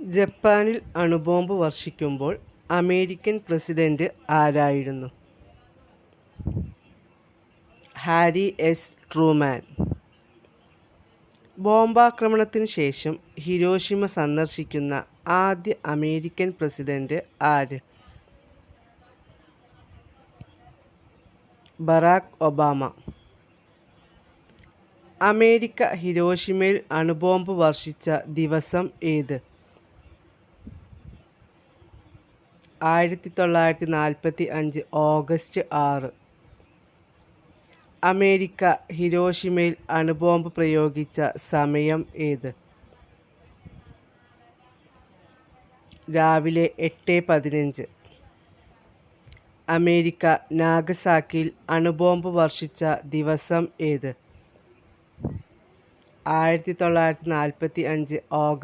ജപ്പാനിൽ അണുബോംബ് വർഷിക്കുമ്പോൾ അമേരിക്കൻ പ്രസിഡന്റ് ആരായിരുന്നു? Harry S Truman. ബോംബാക്രമണത്തിന് ശേഷം ഹിരോഷിമ സന്ദർശിക്കുന്ന ആദ്യ അമേരിക്കൻ പ്രസിഡന്റ് ആര്? Barack Obama. അമേരിക്ക ഹിരോഷിമയിൽ അണുബോംബ് വർഷിച്ച ദിവസം ഏത്? 1945 ഓഗസ്റ്റ് 6. അമേരിക്ക ഹിരോഷിമയിൽ അണുബോംബ് പ്രയോഗിച്ച സമയം ഏത്? രാവിലെ 8:15. അമേരിക്ക നാഗസാക്കിയിൽ അണുബോംബ് വർഷിച്ച ദിവസം ഏത്? 1945 ഓഗസ്റ്റ്